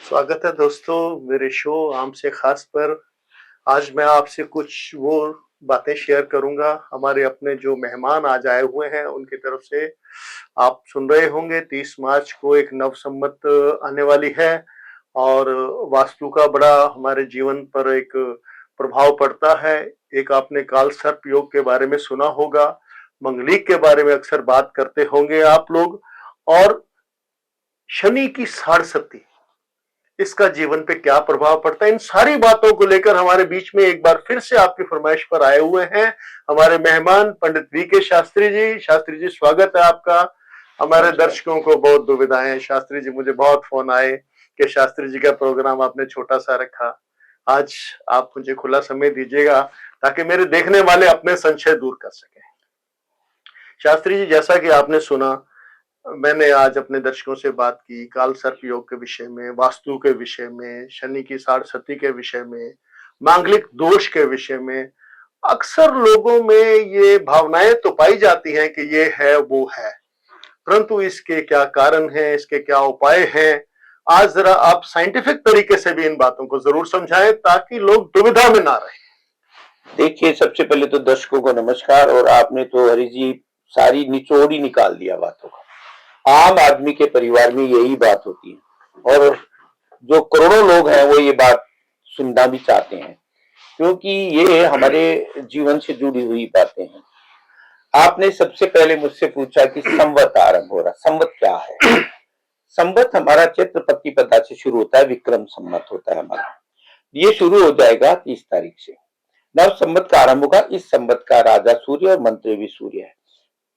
स्वागत है दोस्तों मेरे शो आम से खास पर। आज मैं आपसे कुछ वो बातें शेयर करूंगा हमारे अपने जो मेहमान आज आए हुए हैं उनकी तरफ से। आप सुन रहे होंगे 30 मार्च को एक नव संवत आने वाली है और वास्तु का बड़ा हमारे जीवन पर एक प्रभाव पड़ता है। एक आपने काल सर्प योग के बारे में सुना होगा, मंगलीक के बारे में अक्सर बात करते होंगे आप लोग, और शनि की साढ़सती, इसका जीवन पे क्या प्रभाव पड़ता है। इन सारी बातों को लेकर हमारे बीच में एक बार फिर से आपकी फरमाइश पर आए हुए हैं हमारे मेहमान पंडित वी.के. शास्त्री जी। शास्त्री जी, स्वागत है आपका। हमारे दर्शकों को बहुत दुविधाएं हैं शास्त्री जी, मुझे बहुत फोन आए कि शास्त्री जी का प्रोग्राम आपने छोटा सा रखा। आज आप मुझे खुला समय दीजिएगा ताकि मेरे देखने वाले अपने संशय दूर कर सकें। शास्त्री जी, जैसा कि आपने सुना, मैंने आज अपने दर्शकों से बात की काल सर्प योग के विषय में, वास्तु के विषय में, शनि की साढ़सती के विषय में, मांगलिक दोष के विषय में। अक्सर लोगों में ये भावनाएं तो पाई जाती हैं कि ये है वो है, परंतु इसके क्या कारण हैं, इसके क्या उपाय हैं। आज जरा आप साइंटिफिक तरीके से भी इन बातों को जरूर समझाएं ताकि लोग दुविधा में ना रहें। देखिए, सबसे पहले तो दर्शकों को नमस्कार। और आपने तो हरि जी सारी निचोड़ ही निकाल दिया बातों का। आम आदमी के परिवार में यही बात होती है और जो करोड़ों लोग हैं वो ये बात सुनना भी चाहते हैं, क्योंकि ये हमारे जीवन से जुड़ी हुई बातें हैं। आपने सबसे पहले मुझसे पूछा कि संवत आरंभ हो रहा, संवत क्या है? संवत हमारा चैत्र प्रतिपदा से शुरू होता है, विक्रम संवत होता है हमारा। ये शुरू हो जाएगा 30 तारीख से। नव संवत का आरंभ होगा। इस संवत का राजा सूर्य और मंत्री भी सूर्य है।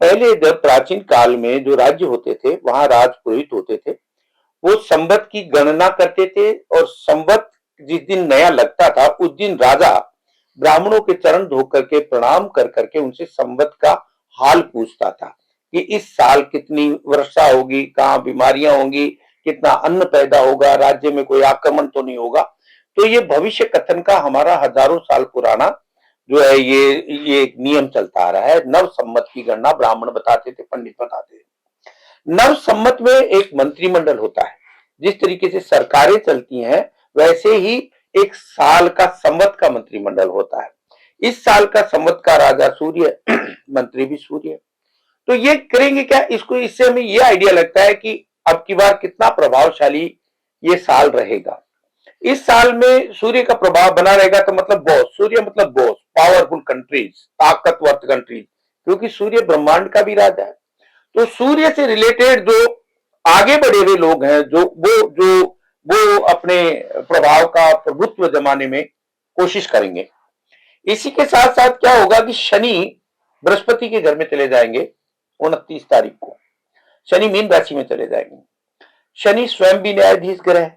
पहले जब प्राचीन काल में जो राज्य होते थे वहां राज पुरोहित होते थे, वो संवत की गणना करते थे और संवत जिस दिन नया लगता था उस दिन राजा ब्राह्मणों के चरण धो करके प्रणाम कर करके उनसे संवत का हाल पूछता था कि इस साल कितनी वर्षा होगी, कहाँ बीमारियां होंगी, कितना अन्न पैदा होगा, राज्य में कोई आक्रमण तो नहीं होगा। तो ये भविष्य कथन का हमारा हजारों साल पुराना जो है ये एक नियम चलता आ रहा है। नव संवत की गणना ब्राह्मण बताते थे, पंडित बताते थे। नव संवत में एक मंत्रिमंडल होता है। जिस तरीके से सरकारें चलती हैं वैसे ही एक साल का संवत का मंत्रिमंडल होता है। इस साल का संवत का राजा सूर्य, मंत्री भी सूर्य। तो ये करेंगे क्या, इसको इससे हमें ये आइडिया लगता है कि अब की बार कितना प्रभावशाली ये साल रहेगा। इस साल में सूर्य का प्रभाव बना रहेगा। तो मतलब बॉस, सूर्य मतलब बॉस, पावरफुल कंट्रीज, ताकतवर कंट्रीज, क्योंकि सूर्य ब्रह्मांड का भी राजा है। तो सूर्य से रिलेटेड जो आगे बढ़े हुए लोग हैं, वो अपने प्रभाव का प्रभुत्व जमाने में कोशिश करेंगे। इसी के साथ साथ क्या होगा कि शनि बृहस्पति के घर में चले जाएंगे 29 तारीख को। शनि मीन राशि में चले जाएंगे। शनि स्वयं भी न्यायाधीश ग्रह है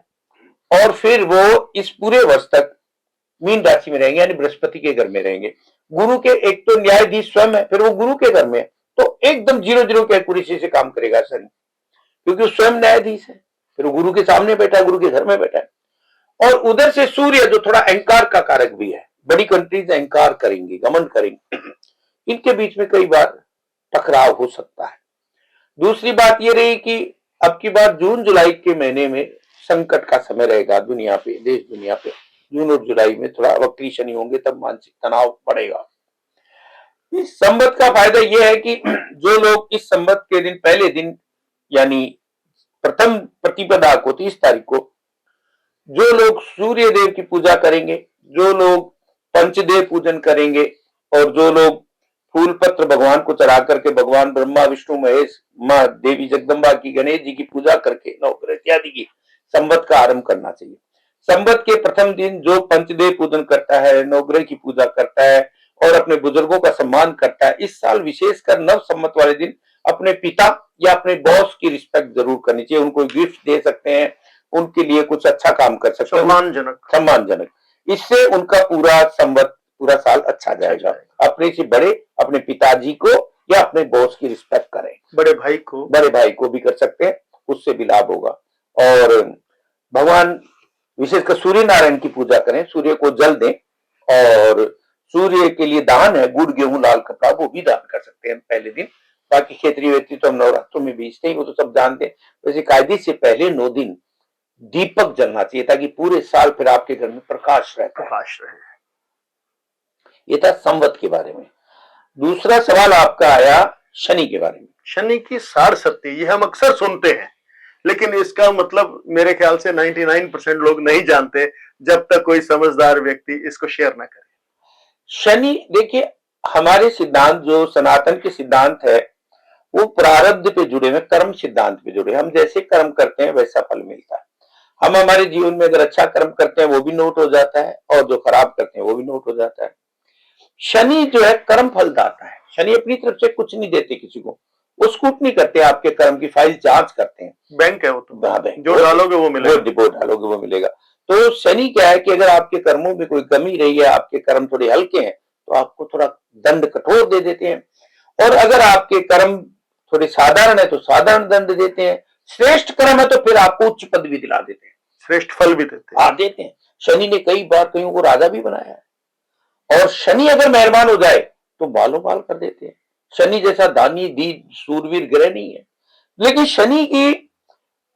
और फिर वो इस पूरे वर्ष तक मीन राशि में रहेंगे, यानी बृहस्पति के घर में रहेंगे। गुरु के, एक तो न्यायाधीश स्वयं है, फिर वो गुरु के घर में है, तो एकदम 0-0 के एक्यूरेसी से काम करेगा शनि, क्योंकि वो स्वयं न्यायाधीश है, फिर वो गुरु के सामने बैठा है, गुरु के घर में बैठा है। और उधर से सूर्य जो थोड़ा अहंकार का कारक भी है, बड़ी कंट्रीज अहंकार करेंगी, घमंड करेंगी, इनके बीच में कई बार टकराव हो सकता है। दूसरी बात ये रही कि अब की बार जून जुलाई के महीने में संकट का समय रहेगा दुनिया पे, देश दुनिया पे। जून और जुलाई में थोड़ा वक्री शनि होंगे, तब मानसिक तनाव बढ़ेगा। इस संवत का फायदा यह है कि जो लोग इस संवत के दिन, पहले दिन यानी प्रथम प्रतिपदा को 30 तारीख को जो लोग सूर्य देव की पूजा करेंगे, जो लोग पंचदेव पूजन करेंगे और जो लोग फूल पत्र भगवान को चढ़ा करके भगवान ब्रह्मा विष्णु महेश, माँ देवी जगदम्बा की, गणेश जी की पूजा करके नवग्रह इत्यादि की संवत का आरंभ करना चाहिए। संवत के प्रथम दिन जो पंचदेव पूजन करता है, नवग्रह की पूजा करता है और अपने बुजुर्गों का सम्मान करता है, इस साल विशेषकर नव संवत वाले दिन अपने पिता या अपने बॉस की रिस्पेक्ट जरूर करनी चाहिए। उनको गिफ्ट दे सकते हैं, उनके लिए कुछ अच्छा काम कर सकते हैं, सम्मानजनक। इससे उनका पूरा संवत, पूरा साल अच्छा जाएगा। अपने से बड़े, अपने पिताजी को या अपने बॉस की रिस्पेक्ट करें। बड़े भाई को भी कर सकते हैं, उससे भी लाभ होगा। और भगवान विशेषकर सूर्य नारायण की पूजा करें, सूर्य को जल दें। और सूर्य के लिए दान है गुड़ गेहूं लाल कपड़ा, वो भी दान कर सकते हैं पहले दिन। बाकी क्षेत्रीय व्यक्ति तो हम नवरात्रों में बेचते ही, वो तो सब जानते हैं। वैसे कायदे से पहले 9 दिन दीपक जलना चाहिए ताकि पूरे साल फिर आपके घर में प्रकाश रहता है। प्रकाश रहे। ये था संवत के बारे में। दूसरा सवाल आपका आया शनि के बारे में। शनि की साढ़सती, ये हम अक्सर सुनते हैं, लेकिन इसका मतलब मेरे ख्याल से 99% लोग नहीं जानते जब तक कोई समझदार व्यक्ति इसको शेयर ना करे। शनि, देखिए, हमारे सिद्धांत जो सनातन के सिद्धांत है वो प्रारब्ध पे जुड़े हैं, कर्म सिद्धांत पे जुड़े। हम जैसे कर्म करते हैं वैसा फल मिलता है। हम हमारे जीवन में अगर अच्छा कर्म करते हैं वो भी नोट हो जाता है, और जो खराब करते हैं वो भी नोट हो जाता है। शनि जो है कर्म फलदाता है। शनि अपनी तरफ से कुछ नहीं देते किसी को, वो स्क्रूटनी करते हैं, आपके कर्म की फाइल जांच करते हैं। बैंक है वो तो, बैंक जो डालोगे वो मिलेगा, वो डालोगे वो मिलेगा। तो शनि क्या है कि अगर आपके कर्मों में कोई कमी रही है, आपके कर्म थोड़े हल्के हैं, तो आपको थोड़ा दंड कठोर दे देते हैं, और अगर आपके कर्म थोड़े साधारण है तो साधारण दंड देते हैं। श्रेष्ठ कर्म है तो फिर आपको उच्च पद भी दिला देते हैं, श्रेष्ठ फल भी देते हैं। देते हैं। शनि ने कई बार कईयों को राजा भी बनाया है, और शनि अगर मेहरबान हो जाए तो बालों बाल कर देते हैं। शनि जैसा दानी दी सूरवीर ग्रह नहीं है। लेकिन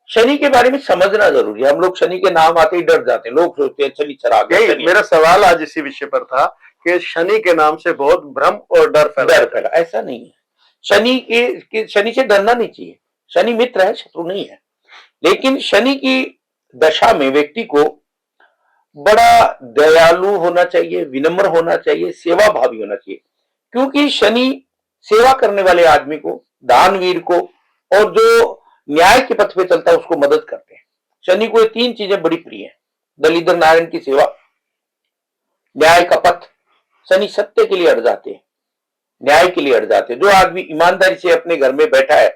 शनि के बारे में समझना जरूरी है। हम लोग शनि के नाम आते ही डर जाते हैं, लोग सोचते हैं शनि चराग है। मेरा सवाल आज इसी विषय पर था कि शनि के नाम से बहुत भ्रम और डर फैला। ऐसा नहीं है। शनि से डरना नहीं चाहिए। शनि मित्र है, शत्रु नहीं है। लेकिन शनि की दशा में व्यक्ति को बड़ा दयालु होना चाहिए, विनम्र होना चाहिए, सेवा भावी होना चाहिए, क्योंकि शनि सेवा करने वाले आदमी को, दानवीर को, और जो न्याय के पथ पे चलता है उसको मदद करते हैं। शनि को ये तीन चीजें बड़ी प्रिय हैं: दलिद्र नारायण की सेवा, न्याय का पथ। शनि सत्य के लिए अड़ जाते हैं, न्याय के लिए अड़ जाते हैं। जो आदमी ईमानदारी से अपने घर में बैठा है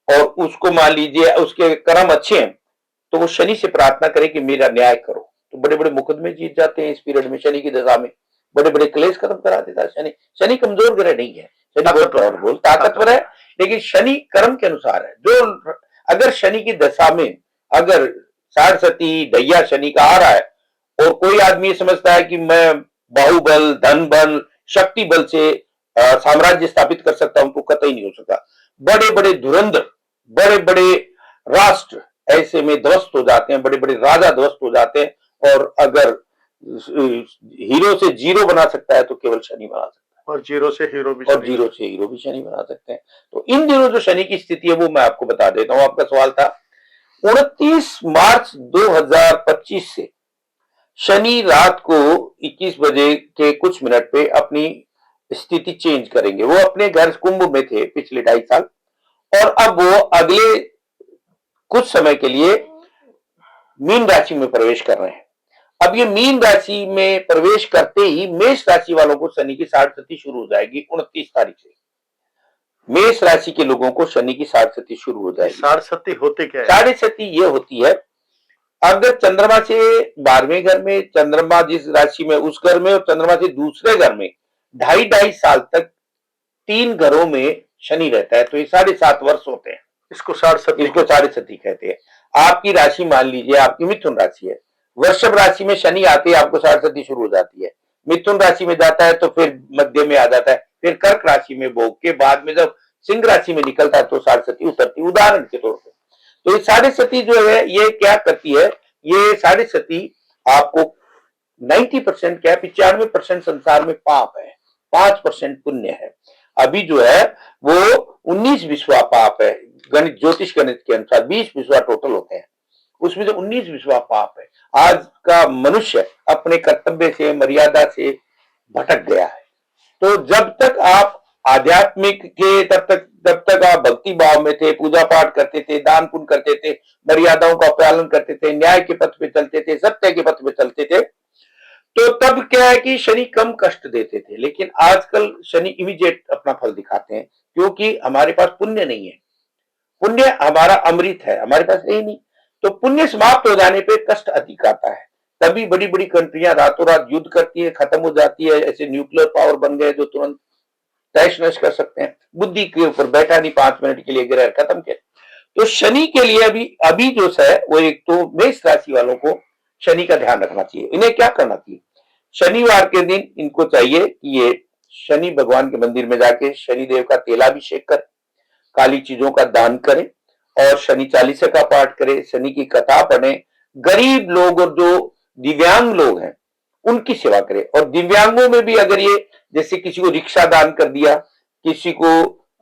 और उसको मान लीजिए उसके कर्म अच्छे हैं, तो वो शनि से प्रार्थना करे कि मेरा न्याय करो, तो बड़े बड़े मुकदमे जीत जाते हैं। इस पीरियड में शनि की दशा में बड़े बड़े क्लेश खत्म करा देता है शनि। शनि कमजोर ग्रह नहीं है, शनि बहुत ताकतवर है, लेकिन शनि कर्म के अनुसार है। जो अगर शनि की दशा में अगर साढ़सती ढैया शनि का आ रहा है, और कोई आदमी समझता है कि मैं बाहुबल, धन बल, शक्ति बल से साम्राज्य स्थापित कर सकता हूं, तो कतई नहीं हो सकता। बड़े बड़े धुरंधर, बड़े बड़े राष्ट्र ऐसे में ध्वस्त हो जाते हैं, बड़े बड़े राजा ध्वस्त हो जाते हैं। और अगर हीरो से जीरो बना सकता है तो केवल शनि बना सकता है, और जीरो से हीरो भी शनि बना सकते हैं। तो इन दिनों जो शनि की स्थिति है वो मैं आपको बता देता हूं। आपका सवाल था 29 मार्च 2025 से शनि रात को 21 बजे के कुछ मिनट पे अपनी स्थिति चेंज करेंगे। वो अपने घर कुंभ में थे पिछले 2.5 साल, और अब वो अगले कुछ समय के लिए मीन राशि में प्रवेश कर रहे हैं। अब ये मीन राशि में प्रवेश करते ही मेष राशि वालों को शनि की साढ़सती शुरू हो जाएगी 29 तारीख से। मेष राशि के लोगों को शनि की साढ़सती शुरू हो जाएगी। साढ़सती होती क्या है? साढ़सती ये होती है, अगर चंद्रमा से 12वें घर में, चंद्रमा जिस राशि में उस घर में, और चंद्रमा से दूसरे घर में 2.5 साल तक 3 घरों में शनि रहता है, तो ये 7.5 वर्ष होते हैं। इसको साढ़सती कहते हैं। आपकी राशि मान लीजिए आपकी मिथुन राशि है, वृषभ राशि में शनि आते ही आपको साढ़सती शुरू हो जाती है। मिथुन राशि में जाता है तो फिर मध्य में आ जाता है, फिर कर्क राशि में भोग के बाद में जब सिंह राशि में निकलता है तो साढ़सती उतरती। उदाहरण के तौर पर तो ये साढ़सती जो है ये क्या करती है, ये साढ़सती आपको 90% क्या है, 95% संसार में पाप है, 5% पुण्य है। अभी जो है वो 19 विश्वा पाप है। गणित, ज्योतिष गणित के अनुसार 20 विश्वा टोटल होते हैं, उसमें से 19 विश्वा पाप है। आज का मनुष्य अपने कर्तव्य से, मर्यादा से भटक गया है। तो जब तक आप आध्यात्मिक थे जब तक आप भक्ति भाव में थे, पूजा पाठ करते थे, दान पुण्य करते थे, मर्यादाओं का पालन करते थे, न्याय के पथ पे चलते थे, सत्य के पथ पे चलते थे, तो तब क्या है कि शनि कम कष्ट देते थे। लेकिन आजकल शनि इमीडिएट अपना फल दिखाते हैं, क्योंकि हमारे पास पुण्य नहीं है। पुण्य हमारा अमृत है, हमारे पास है ही नहीं। तो पुण्य समाप्त हो जाने पे कष्ट अधिक आता है। तभी बड़ी बड़ी कंट्रियां रातों रात युद्ध करती है, खत्म हो जाती है। ऐसे न्यूक्लियर पावर बन गए जो तुरंत तहस नहस कर सकते हैं। बुद्धि के ऊपर बैठा नहीं 5 मिनट के लिए, ग्रह खत्म किया। तो शनि के लिए अभी जो है वो एक तो मेष राशि वालों को शनि का ध्यान रखना चाहिए। इन्हें क्या करना चाहिए, शनिवार के दिन इनको चाहिए कि ये शनि भगवान के मंदिर में जाके शनिदेव का तेलाभिषेक करें, काली चीजों का दान करें, और शनि चालीसा का पाठ करें, शनि की कथा पढ़ें, गरीब लोग और जो दिव्यांग लोग हैं उनकी सेवा करें। और दिव्यांगों में भी अगर ये जैसे किसी को रिक्शा दान कर दिया, किसी को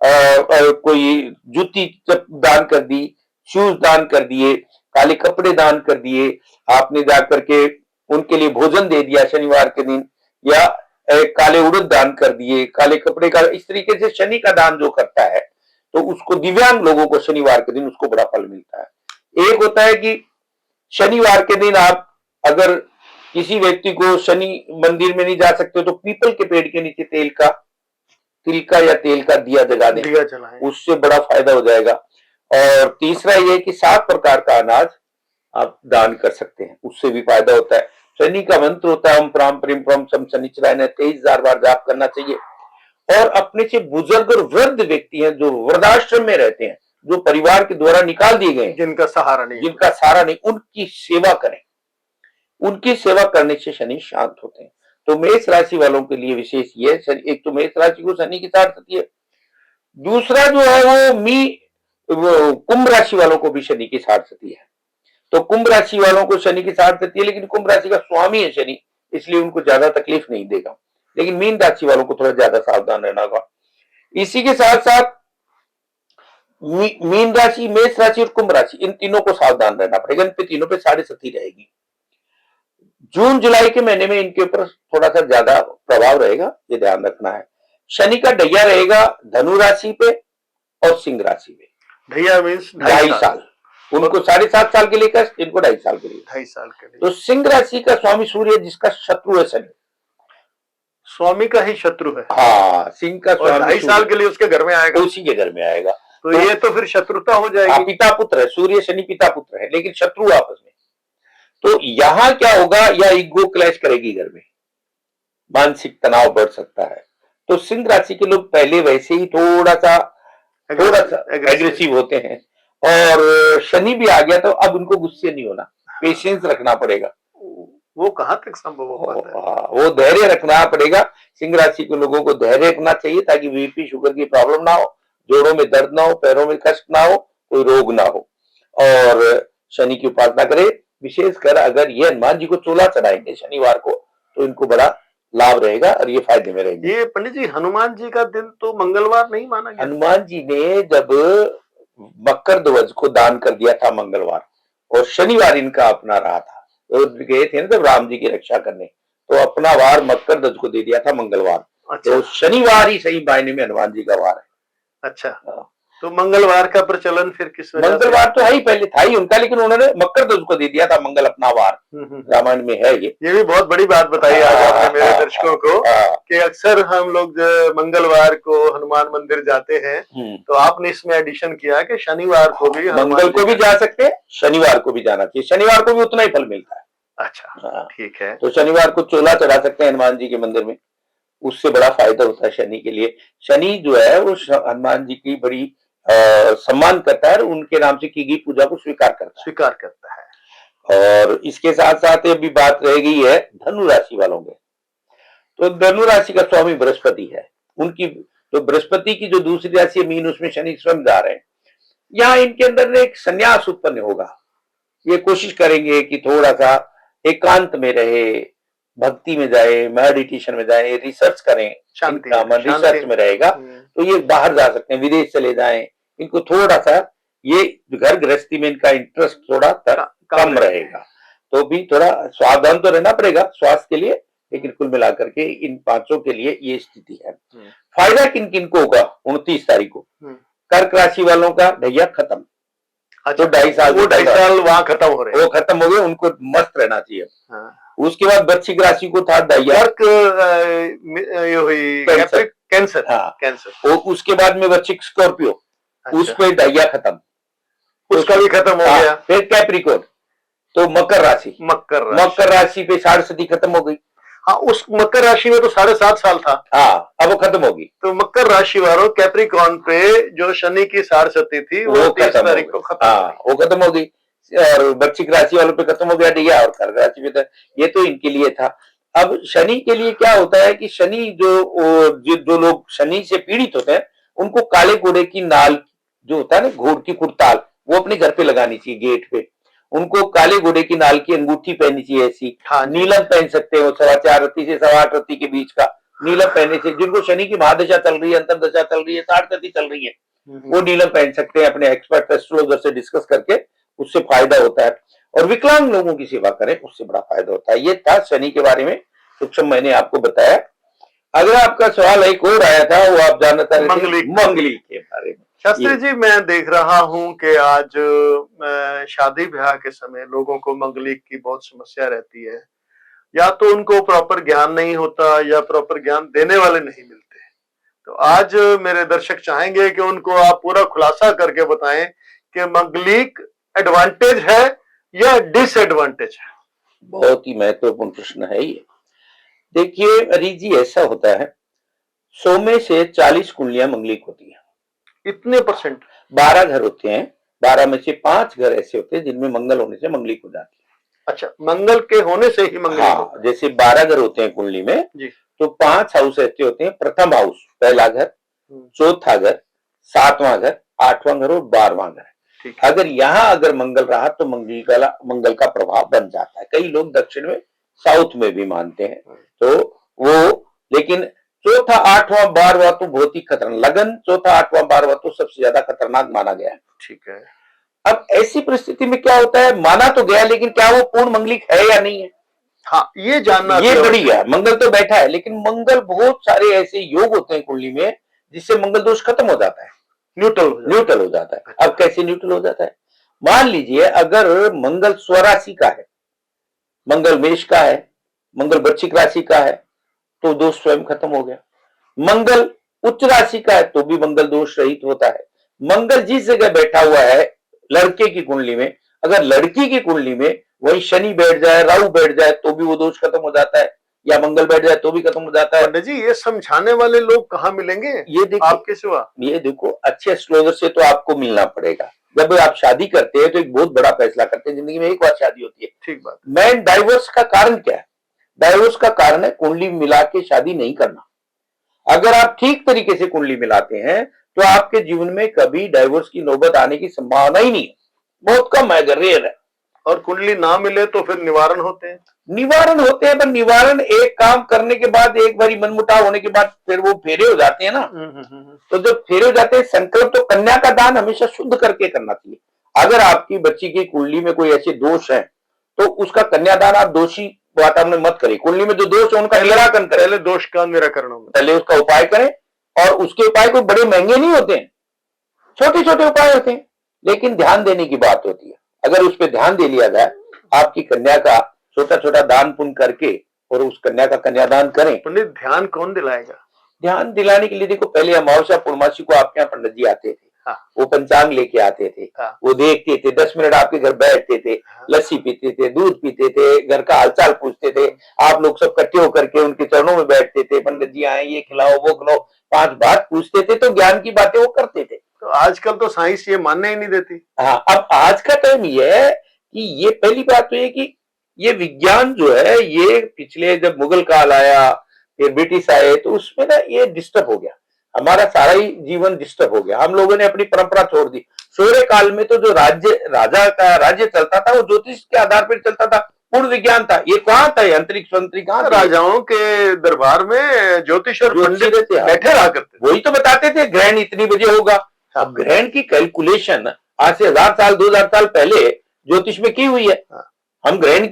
कोई जूती दान कर दी, शूज दान कर दिए, काले कपड़े दान कर दिए, आपने जाकर के उनके लिए भोजन दे दिया शनिवार के दिन, या काले उड़द दान कर दिए, काले कपड़े का, इस तरीके से शनि का दान जो करता है तो उसको, दिव्यांग लोगों को शनिवार के दिन उसको बड़ा फल मिलता है। एक होता है कि शनिवार के दिन आप अगर किसी व्यक्ति को शनि मंदिर में नहीं जा सकते तो पीपल के पेड़ के नीचे तिल का या तेल का दिया जला दें, दिया जलाएं, उससे बड़ा फायदा हो जाएगा। और तीसरा ये कि 7 प्रकार का अनाज आप दान कर सकते हैं, उससे भी फायदा होता है। शनि का मंत्र होता है ओम प्राम प्रीम प्रम सम शनिचराय ने 23,000 बार जाप करना चाहिए। और अपने से बुजुर्ग और वृद्ध व्यक्ति हैं जो वृद्धाश्रम में रहते हैं, जो परिवार के द्वारा निकाल दिए गए, जिनका सहारा नहीं, उनकी सेवा करें। उनकी सेवा करने से शनि शांत होते हैं। तो मेष राशि वालों के लिए विशेष ये, एक तो मेष राशि को शनि की साढ़ सती है, दूसरा जो है वो कुंभ राशि वालों को भी शनि की साढ़ सती है। तो कुंभ राशि वालों को शनि की साढ़ सती है, लेकिन कुंभ राशि का स्वामी है शनि, इसलिए उनको ज्यादा तकलीफ नहीं देगा। लेकिन मीन राशि वालों को थोड़ा ज्यादा सावधान रहना होगा। इसी के साथ साथ मीन राशि, मेष राशि और कुंभ राशि, इन तीनों को सावधान रहना पड़ेगा। इन पे तीनों पे साढ़े सती रहेगी। जून जुलाई के महीने में इनके ऊपर थोड़ा सा ज्यादा प्रभाव रहेगा, ये ध्यान रखना है। शनि का ढैया रहेगा धनु राशि पे और सिंह राशि पे। ढैया मीन्स 2.5 साल, उनको 7.5 साल के लिए का, इनको 2.5 साल के लिए, 2.5 साल के लिए। तो सिंह राशि का स्वामी सूर्य, जिसका शत्रु है शनि, स्वामी का ही शत्रु है। हाँ, सिंह का स्वामी 2.5 साल के लिए उसके घर में आएगा, उसी के घर में आएगा। तो ये तो फिर शत्रुता हो जाएगी। पिता पुत्र है, सूर्य शनि पिता पुत्र है, लेकिन शत्रु आपस में। तो यहां क्या होगा, या ईगो क्लैश करेगी घर में, मानसिक तनाव बढ़ सकता है। तो सिंह राशि के लोग पहले वैसे ही थोड़ा सा एग्रेसिव होते हैं, और शनि भी आ गया तो अब उनको गुस्से नहीं होना, पेशेंस रखना पड़ेगा। वो कहां तक संभव हो पाता है? वो धैर्य रखना पड़ेगा। सिंह राशि के लोगों को धैर्य रखना चाहिए ताकि बीपी शुगर की प्रॉब्लम ना हो, जोड़ों में दर्द ना हो, पैरों में कष्ट ना हो, कोई रोग ना हो। और शनि की उपासना करें। विशेषकर अगर ये हनुमान जी को चोला चढ़ाएंगे शनिवार को तो इनको बड़ा लाभ रहेगा और ये फायदे में रहेंगे। ये पंडित जी, हनुमान जी का दिन तो मंगलवार नहीं माना गया? हनुमान जी ने जब मकर ध्वज को दान कर दिया था मंगलवार, और शनिवार इनका अपना रहा था, तो गए थे ना जब राम जी की रक्षा करने, तो अपना वार मकर ध्वज को दे दिया था मंगलवार। अच्छा। तो शनिवार ही सही मायने में हनुमान जी का वार है। अच्छा, तो मंगलवार का प्रचलन फिर किस वजह से? मंगलवार तो है ही, पहले था ही उनका, लेकिन उन्होंने मकर ध्वज को दे दिया था मंगल अपना वार। रामायण में है ये भी बहुत बड़ी बात बताई आज आपने मेरे दर्शकों को, कि अक्सर हम लोग मंगलवार को हनुमान मंदिर जाते हैं, तो आपने इसमें एडिशन किया कि शनिवार को भी, मंगल को भी जा सकते हैं, शनिवार को भी जाना चाहिए, शनिवार को भी उतना ही फल मिलता है। अच्छा, ठीक है। तो शनिवार को चोला चढ़ा सकते हैं हनुमान जी के मंदिर में, उससे बड़ा फायदा होता है शनि के लिए। शनि जो है वो हनुमान जी की बड़ी सम्मान करता है, उनके नाम से की गई पूजा को स्वीकार करता है। और इसके साथ साथ अभी बात रह गई है धनु राशि वालों के। तो धनु राशि का स्वामी बृहस्पति है, उनकी तो बृहस्पति की जो दूसरी राशि है मीन, उसमें शनि स्वयं जा रहे हैं। यहाँ इनके अंदर एक संन्यास उत्पन्न होगा, ये कोशिश करेंगे कि थोड़ा सा एकांत में रहे, भक्ति में जाए, मेडिटेशन में जाए, रिसर्च करें, इनका मन रिसर्च में रहेगा। तो ये बाहर जा सकते हैं, विदेश चले जाएं, इनको थोड़ा सा ये घर गृहस्थी में इनका इंटरेस्ट थोड़ा कम रहेगा। तो भी थोड़ा सावधान तो रहना पड़ेगा स्वास्थ्य के लिए, लेकिन कुल मिलाकर के इन पांचों के लिए ये स्थिति है। फायदा किन किन को होगा 29 तारीख को? कर्क राशि वालों का ढैया खत्म। अच्छा, तो 2.5 साल वहां खत्म हो रहे हैं, वो खत्म हो गए, उनको मस्त रहना चाहिए। उसके बाद वृश्चिक राशि को था ढैया कैंसर। हाँ, कैंसर। और उसके बाद में वृश्चिक स्कॉर्पियो, उस पे ढैया खत्म, उसका भी खत्म हो गया। फिर कैप्रिकॉर्न, तो मकर राशि पे साढ़े सती खत्म हो गई। हाँ, उस मकर राशि में तो 7.5 साल था। हाँ, अब वो खत्म होगी। तो मकर राशि वालों कैप्रिकॉर्न पे जो शनि की साढ़ सती थी वो 30 तारीख को खत्म। हाँ, वो खत्म हो गई। और वृश्चिक राशि वालों पे खत्म हो गया ढैया, और कर्क राशि पे था। ये तो इनके लिए था। अब शनि के लिए क्या होता है कि शनि जो लोग शनि से पीड़ित होते हैं, उनको काले घोड़े की नाल जो होता है ना, घोड़ की कुड़ताल, वो अपने घर पे लगानी चाहिए, गेट पे। उनको काले घोड़े की नाल की अंगूठी पहननी चाहिए ऐसी, हाँ जी। नीलम पहन सकते हो 4.25 रत्ती से 8.25 रत्ती के बीच का नीलम पहनने से, जिनको शनि की महादशा चल रही है, अंतरदशा चल रही है, 60 रत्ती चल रही है, वो नीलम पहन सकते हैं। अपने एक्सपर्ट एस्ट्रोलॉजर से डिस्कस करके, उससे फायदा होता है। और विकलांग लोगों की सेवा करें, उससे बड़ा फायदा होता है। ये था शनि के बारे में सूक्ष्म मैंने आपको बताया। अगर आपका सवाल एक और आया था, वो आप जानना चाह रहे थे मंगली के बारे में। शास्त्री जी, मैं देख रहा हूं कि आज शादी ब्याह के समय लोगों को मंगलिक की बहुत समस्या रहती है। या तो उनको प्रॉपर ज्ञान नहीं होता या प्रॉपर ज्ञान देने वाले नहीं मिलते। तो आज मेरे दर्शक चाहेंगे कि उनको आप पूरा खुलासा करके बताएं कि मंगलिक एडवांटेज है या डिसएडवांटेज है। बहुत ही महत्वपूर्ण प्रश्न है ये। देखिए हरीश जी, ऐसा होता है 100 में से 40 कुंडलियां मंगलिक होती है। इतने परसेंट? 12 घर होते हैं, 12 में से 5 घर ऐसे होते हैं जिनमें मंगल होने से मंगलिक हो जाती है। अच्छा, मंगल के होने से ही मंगलिक? हाँ, जैसे 12 घर होते हैं कुंडली में जी। तो 5 हाउस ऐसे होते हैं। प्रथम हाउस पहला घर, चौथा घर, 7वां घर, 8वां घर और 12वां घर। अगर यहाँ अगर मंगल रहा तो मंगल का प्रभाव बन जाता है। कई लोग दक्षिण में, साउथ में भी मानते हैं। तो वो, लेकिन चौथा, 8वां, 12वां तो बहुत ही खतरनाक, लगन चौथा, 8वां, 12वां तो सबसे ज्यादा खतरनाक माना गया है। ठीक है। अब ऐसी परिस्थिति में क्या होता है, माना तो गया, लेकिन क्या वो पूर्ण मंगलिक है या नहीं है? हाँ, ये जानना, ये बड़ी है। मंगल तो बैठा है, लेकिन मंगल बहुत सारे ऐसे योग होते हैं कुंडली में जिससे मंगल दोष खत्म हो जाता है, न्यूट्रल हो जाता है। अब कैसे न्यूट्रल हो जाता है? मान लीजिए अगर मंगल स्वराशि का है, मंगल मेष का है, मंगल वृश्चिक राशि का है, तो दोष स्वयं खत्म हो गया। मंगल उच्च राशि का है तो भी मंगल दोष रहित होता है। मंगल जिस जगह बैठा हुआ है लड़के की कुंडली में, अगर लड़की की कुंडली में वही शनि बैठ जाए, राहु बैठ जाए तो भी वो दोष खत्म हो जाता है, या मंगल बैठ जाए तो भी खत्म हो जाता है। पंडित जी, ये समझाने वाले लोग कहाँ मिलेंगे? ये देखो, आपके सिवा? ये देखो, अच्छे एस्ट्रोलॉजर से तो आपको मिलना पड़ेगा। जब आप शादी करते हैं तो एक बहुत बड़ा फैसला करते हैं, जिंदगी में एक बार शादी होती है। ठीक बात। मैन डाइवोर्स का कारण क्या है? डाइवोर्स का कारण है कुंडली मिला के शादी नहीं करना। अगर आप ठीक तरीके से कुंडली मिलाते हैं तो आपके जीवन में कभी डाइवोर्स की नौबत आने की संभावना ही नहीं है, बहुत कम है, रेयर है। और कुंडली ना मिले तो फिर निवारण होते हैं? निवारण होते हैं, पर निवारण एक काम करने के बाद, एक बारी मनमुटाव होने के बाद फिर वो फेरे हो जाते हैं ना। तो जब फेरे हो जाते हैं, संकल्प तो कन्या का दान हमेशा शुद्ध करके करना चाहिए। अगर आपकी बच्ची की कुंडली में कोई ऐसे दोष है तो उसका कन्यादान आप दोषी वातावरण में मत करें। कुंडली में जो दोष है उनका निराकरण करें, पहले दोष का निराकरण होगा, पहले उसका उपाय करें। और उसके उपाय कोई बड़े महंगे नहीं होते हैं, छोटे छोटे उपाय होते हैं, लेकिन ध्यान देने की बात होती है। अगर उस पर ध्यान दे लिया जाए, आपकी कन्या का छोटा छोटा दान पुण्य करके और उस कन्या का कन्यादान करें। पंडित, ध्यान कौन दिलाएगा? ध्यान दिलाने के लिए देखो, पहले अमावस्या पूर्णमासी को आपके यहाँ पंडित जी आते थे। हाँ। वो पंचांग लेके आते थे। हाँ। वो देखते थे, 10 मिनट आपके घर बैठते थे। हाँ। लस्सी पीते थे, दूध पीते थे, घर का हालचाल पूछते थे। आप लोग सब इकट्ठे होकर के उनके चरणों में बैठते थे, पंडित जी आए, ये खिलाओ वो खिलाओ, 5 बात पूछते थे, तो ज्ञान की बातें वो करते थे। तो आजकल तो साइंस ये मानने ही नहीं देती। हाँ, अब आज का टाइम ये है कि ये पहली बात तो ये कि ये विज्ञान जो है, ये पिछले जब मुगल काल आया, फिर ब्रिटिश आए, तो उसमें ना ये डिस्टर्ब हो गया, हमारा सारा ही जीवन डिस्टर्ब हो गया। हम लोगों ने अपनी परंपरा छोड़ दी। सूर्य काल में तो जो राजा का राज्य चलता था वो ज्योतिष के आधार पर चलता था, पूर्ण विज्ञान था। ये कहाँ था? अंतरिक्ष कहाँ? राजाओं के दरबार में ज्योतिष और पंडित बैठे रहा करते, वही तो बताते थे ग्रहण इतनी बजे होगा। अब ग्रहण की कैलकुलेशन आज से 1000 साल 2000 साल पहले ज्योतिष में की हुई है। हम ग्रहण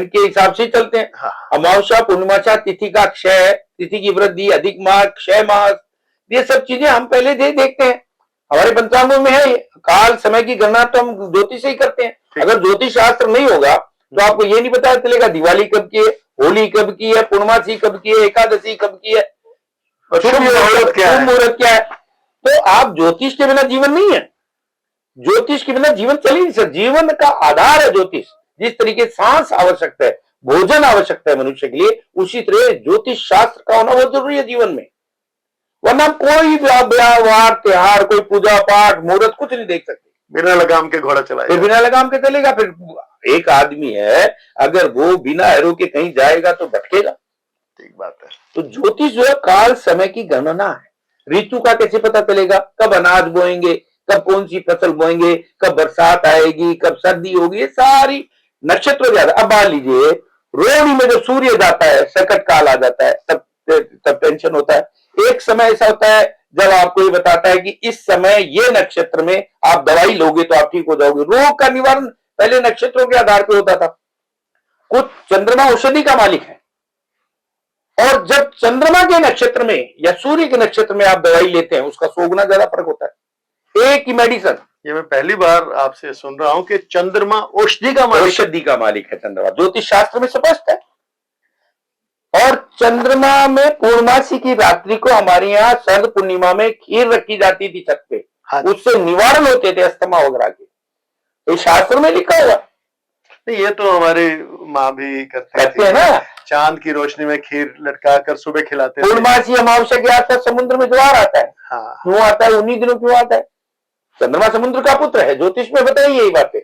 के हिसाब से चलते हैं। अमावस्या पूर्णिमाशा, तिथि का क्षय, तिथि की वृद्धि, अधिक मास, क्षय मास, ये सब चीजें हम पहले देखते हैं, हमारे पंचांगों में है। काल समय की गणना तो हम ज्योतिष से ही करते हैं। अगर ज्योतिष शास्त्र नहीं होगा तो आपको ये नहीं पता चलेगा दिवाली कब की है, होली कब की है, पूर्णमासी कब की है, एकादशी कब की है, शुभ मुहूर्त क्या है। तो आप ज्योतिष के बिना जीवन नहीं है, ज्योतिष के बिना जीवन चल ही नहीं सकता। जीवन का आधार है ज्योतिष। जिस तरीके सांस आवश्यकता है, भोजन आवश्यकता है मनुष्य के लिए, उसी तरह ज्योतिष शास्त्र का होना बहुत जरूरी है जीवन में। वरना कोई व्यवहार, त्योहार, कोई पूजा पाठ, मुहूर्त कुछ नहीं देख सकते। बिना लगाम के घोड़ा चलाएगा, फिर बिना लगाम के चलेगा। फिर एक आदमी है, अगर वो बिना एरो के कहीं जाएगा तो भटकेगा। ठीक बात है। तो ज्योतिष जो है काल समय की गणना है। ऋतु का कैसे पता चलेगा? कब अनाज बोएंगे, कब कौन सी फसल बोएंगे, कब बरसात आएगी, कब सर्दी होगी, ये सारी नक्षत्रों की। अब मान लीजिए रोहिणी में जब सूर्य जाता है, संकट काल आ जाता है, तब टेंशन होता है। एक समय ऐसा होता है जब आपको ये बताता है कि इस समय ये नक्षत्र में आप दवाई लोगे तो आप ठीक हो जाओगे। रोग का निवारण पहले नक्षत्रों के आधार पर होता था। कुछ चंद्रमा औषधि का मालिक है, और जब चंद्रमा के नक्षत्र में या सूर्य के नक्षत्र में आप दवाई लेते हैं, उसका 100 गुना ज्यादा फर्क होता है। एक ही मेडिसिन। ये मैं पहली बार आपसे सुन रहा हूं कि चंद्रमा औषधि का मालिक है। चंद्रमा ज्योतिष शास्त्र में स्पष्ट है। और चंद्रमा में पूर्णमासी की रात्रि को हमारे यहाँ शरद पूर्णिमा में खीर रखी जाती थी छत पे। हाँ, उससे निवारण होते थे अस्थमा वगैरह के। ये शास्त्र में लिखा हुआ। ये तो हमारे माँ भी करते हैं ना। चांद की रोशनी में खीर लटका कर सुबह खिलाते थे। पूर्णमासी अमावस्या के आसपास समुद्र में ज्वार आता है। हाँ। क्यों आता है? उन्हीं दिनों क्यों आता है? चंद्रमा समुद्र का पुत्र है। ज्योतिष में बताइए यही बातें।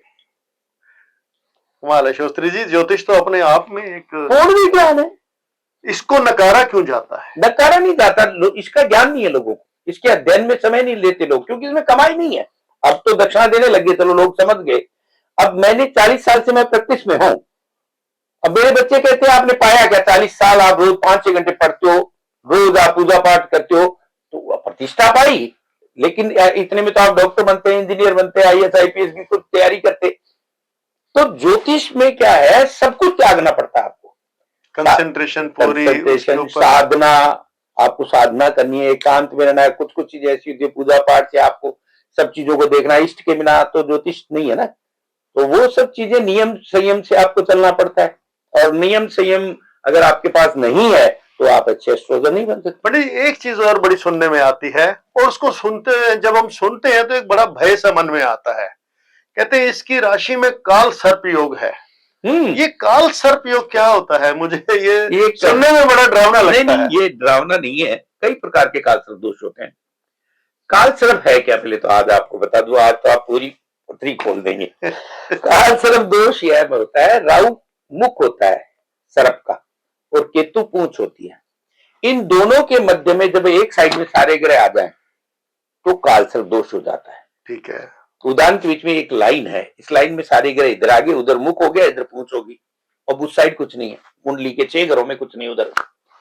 कमाल है शास्त्री जी, ज्योतिष तो अपने आप में एक पूर्ण विज्ञान है। इसको नकारा क्यों जाता है? नकारा नहीं जाता, इसका ज्ञान नहीं है लोगों को, इसके अध्ययन में समय नहीं लेते लोग, क्योंकि इसमें कमाई नहीं है। अब तो दक्षिणा देने लगे, चलो लोग समझ गए। अब मैंने 40 साल से मैं प्रैक्टिस में हूं। अब मेरे बच्चे कहते हैं आपने पाया क्या? 40 साल आप रोज 5-6 घंटे पढ़ते हो, रोज आप पूजा पाठ करते हो, तो प्रतिष्ठा पाई। लेकिन इतने में तो आप डॉक्टर बनते हैं, इंजीनियर बनते हैं, IAS IPS की कुछ तैयारी करते। तो ज्योतिष में क्या है, सब कुछ त्यागना पड़ता है आपको। कंसंट्रेशन पूरी, साधना, आपको साधना करनी है, एकांत में रहना है। कुछ कुछ चीजें ऐसी होती है पूजा पाठ से आपको सब चीजों को देखना है। इष्ट के बिना तो ज्योतिष नहीं है ना। तो वो सब चीजें नियम संयम से आपको चलना पड़ता है, और नियम संयम अगर आपके पास नहीं है तो आप अच्छे एस्ट्रोलॉजर नहीं बन सकते। बड़ी एक चीज और बड़ी सुनने में आती है, और उसको जब हम सुनते हैं तो एक बड़ा भय सा मन में आता है। कहते हैं इसकी राशि में काल सर्प योग है। ये काल सर्प योग क्या होता है? मुझे ये सुनने में बड़ा डरावना लगता है। ये डरावना नहीं है, कई प्रकार के काल सर्प दोष होते हैं। काल सर्प है क्या, पहले तो आज आपको बता दूं, आज तो आप पूरी पत्री खोल देंगे। काल सर्प दोष यह होता है, राहु मुख होता है सर्प का, और केतु पूंछ होती है। इन दोनों के मध्य में जब एक साइड में सारे ग्रह आ जाएं तो काल सर्प दोष हो जाता है। ठीक है। उदाहरण के बीच में एक लाइन है, इस लाइन में सारे ग्रह इधर आगे, उधर मुख हो गया, इधर पूंछ होगी, और उस साइड कुछ नहीं है। कुंडली के 6 घरों में कुछ नहीं उधर।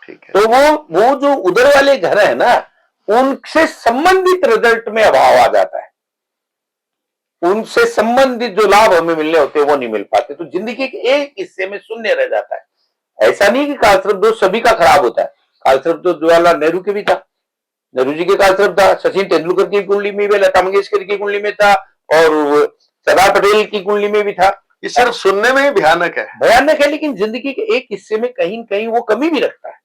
ठीक है। तो वो जो उधर वाले घर है ना, उनसे संबंधित रिजल्ट में अभाव आ जाता है। उनसे संबंधित जो लाभ हमें मिलने होते हैं वो नहीं मिल पाते, तो जिंदगी के एक हिस्से में शून्य रह जाता है। ऐसा नहीं कि काल सर्प दोष सभी का खराब होता है। काल सर्प दोष जवाहरलाल नेहरू के भी था, नेहरू जी के काल सर्प था, सचिन तेंदुलकर की कुंडली में भी, लता मंगेशकर की कुंडली में था, और सरदार पटेल की कुंडली में भी था। ये सिर्फ सुनने में ही भयानक है, लेकिन जिंदगी के एक हिस्से में कहीं न कहीं वो कमी भी रखता है,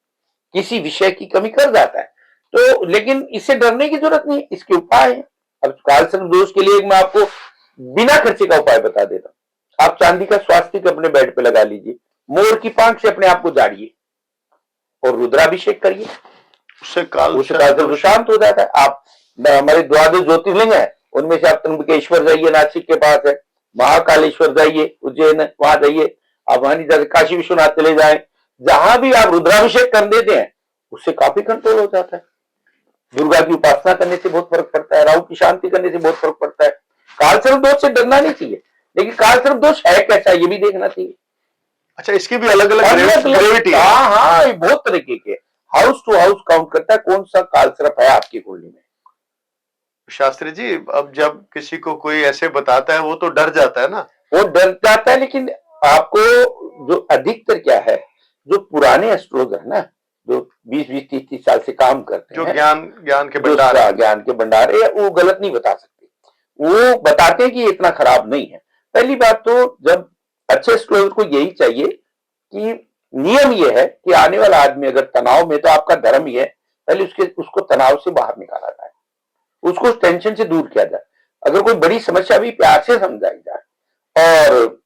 किसी विषय की कमी कर जाता है। तो लेकिन इससे डरने की जरूरत नहीं, इसके उपाय है। अब काल सर्प दोष के लिए मैं आपको बिना खर्चे का उपाय बता देता हूं। आप चांदी का स्वास्तिक अपने बेड पे लगा लीजिए, मोर की पांख से अपने आप को जाड़िए, और रुद्राभिषेक करिए, उससे काल सर्प शांत हो जाता है। आप हमारे द्वादश ज्योतिर्लिंग है, उनमें से आप त्र्यंबकेश्वर जाइए, नासिक के पास है, महाकालेश्वर जाइए, उज्जैन वहां जाइए, आप वहां काशी विश्वनाथ चले जाए, जहां भी आप रुद्राभिषेक कर देते हैं उससे काफी कंट्रोल हो जाता है। दुर्गा की उपासना करने से बहुत फर्क पड़ता है, राहु की शांति करने से बहुत फर्क पड़ता है। काल सर्प दोष से डरना नहीं चाहिए, लेकिन काल सर्प दोष है कैसा ये भी देखना चाहिए। अच्छा, इसकी भी अलग अलग ग्रेविटी है? हाँ, ये बहुत तरीके के, हाउस टू हाउस काउंट करता है कौन सा काल सर्प है आपकी कुंडली में। शास्त्री जी, अब जब किसी को कोई ऐसे बताता है वो तो डर जाता है ना? वो डर जाता है, लेकिन आपको जो अधिकतर क्या है, जो पुराने एस्ट्रोलॉजर है ना, जो 20-20, 30-30 साल से काम करते हैं, जो ज्ञान के भंडार है, वो गलत नहीं बता सकते। वो बताते हैं कि ये इतना खराब नहीं है। पहली बात तो जब अच्छे एस्ट्रोलॉजर को यही चाहिए कि नियम ये है कि आने वाला आदमी अगर तनाव में, तो आपका धर्म ही है पहले उसको तनाव से बाहर निकाला जाए, उसको टेंशन से दूर किया जाए। अगर कोई बड़ी समस्या भी प्यार से समझाई जाए, और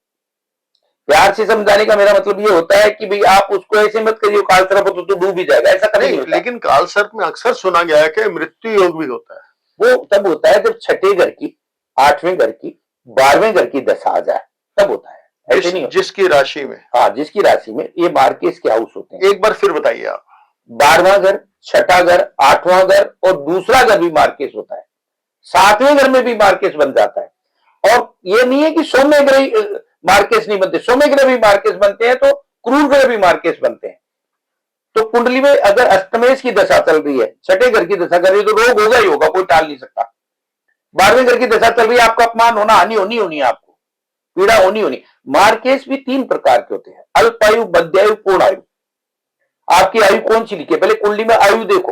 प्यार से समझाने का मेरा मतलब ये होता है कि भाई आप उसको ऐसे मत करिए काल सर्प हो तो डूब ही जाएगा, ऐसा कभी नहीं। लेकिन काल सर्प में अक्सर सुना गया है कि मृत्यु योग भी होता है। वो तब होता है जब 6ठे घर की, 8वें घर की, 12वें घर की दशा आ जाए, तब होता है। ऐसे नहीं जिसकी राशि में, हाँ, जिसकी राशि में, ये मार्केस के हाउस होते हैं। एक बार फिर बताइए आप। 12वां घर, 6ठा घर, 8वां घर, और दूसरा घर भी मार्केस होता है। सातवें घर में भी मार्केस बन जाता है। और ये नहीं है कि सौम्य ग्रह मार्केस नहीं बनते, सौम्य ग्रह भी मार्केस बनते हैं, तो क्रूर ग्रह भी मार्केस बनते हैं। तो कुंडली में अगर अष्टमेश की दशा चल रही है, छठे घर की दशा कर रही है, तो रोग होगा ही होगा, कोई टाल नहीं सकता। 12वें घर की दशा चल रही है, आपका अपमान होना, हानि होनी है, आपको पीड़ा होनी। मार्केस भी 3 प्रकार के होते हैं, अल्पायु, मध्यायु, पूर्ण आयु। आपकी आयु कौन सी लिखी है, पहले कुंडली में आयु देखो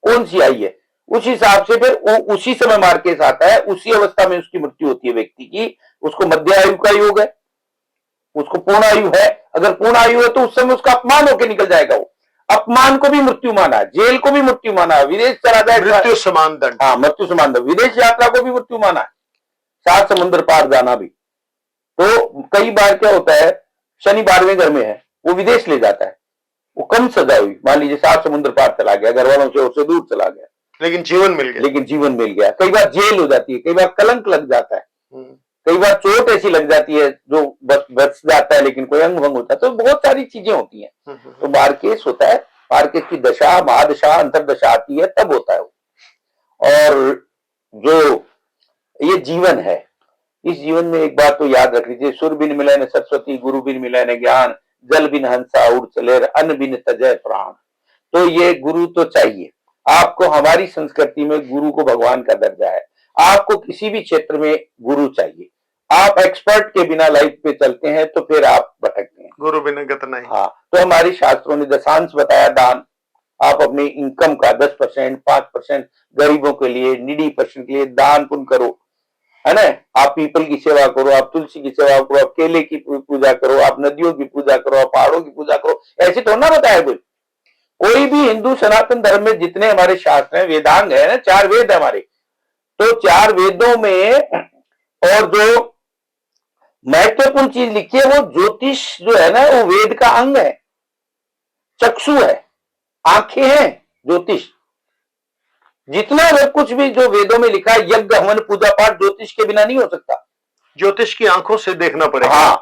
कौन सी आई है, उस हिसाब से फिर उसी समय मार्केस आता है, उसी अवस्था में उसकी मृत्यु होती है व्यक्ति की, उसको मध्य आयु का योग है, उसको पूर्ण आयु है। अगर पूर्ण आयु है तो उस समय उसका अपमान होकर निकल जाएगा, वो अपमान को भी मृत्यु माना, जेल को भी मृत्यु माना, विदेश चला जाए मृत्यु समान दंड। हाँ, मृत्यु समान दंड, विदेश यात्रा को भी मृत्यु माना है, 7 समुद्र पार जाना भी। तो कई बार क्या होता है, शनि 12वें घर में है, वो विदेश ले जाता है, वो कम सजा हुई, मान लीजिए 7 समुद्र पार चला गया, घर वालों से उससे दूर चला गया, लेकिन जीवन मिल गया। कई बार जेल हो जाती है, कई बार कलंक लग जाता है, कई बार चोट ऐसी लग जाती है जो बच जाता है, लेकिन कोई अंग भंग होता है, तो बहुत सारी चीजें होती हैं। तो मार्केस होता है, मार्केस की दशा, महादशा, अंतरदशा आती है, तब होता है वो। और जो ये जीवन है, इस जीवन में एक बात तो याद रख लीजिए, सुर बिन मिले न सरस्वती, गुरु बिन मिले न ज्ञान, जल बिन हंसा उड़ चले, अन्न बिन तजय प्राण। तो ये गुरु तो चाहिए आपको, हमारी संस्कृति में गुरु को भगवान का दर्जा है, आपको किसी भी क्षेत्र में गुरु चाहिए। आप एक्सपर्ट के बिना लाइफ पे चलते हैं तो फिर आप भटकते हैं, गुरु बिना गत नहीं। हाँ, तो हमारी शास्त्रों ने दशांश बताया, दान, आप अपनी इनकम का 10%, 5% गरीबों के लिए, नीडी पर्सन के लिए दान पुण्य करो, है ना। आप पीपल की सेवा करो, आप तुलसी की सेवा करो, आप केले की पूजा करो, आप नदियों की पूजा करो, आप पहाड़ों की पूजा करो, ऐसे तो ना बताया कोई भी हिंदू सनातन धर्म में जितने हमारे शास्त्र हैं, वेदांग है ना, 4 वेद है हमारे, तो 4 वेदों में और जो महत्वपूर्ण चीज लिखी है, वो ज्योतिष जो है ना, वो वेद का अंग है, चक्षु है, आंखें हैं, ज्योतिष। जितना अगर कुछ भी जो वेदों में लिखा है, यज्ञ हवन पूजा पाठ ज्योतिष के बिना नहीं हो सकता, ज्योतिष की आंखों से देखना पड़ेगा। हाँ,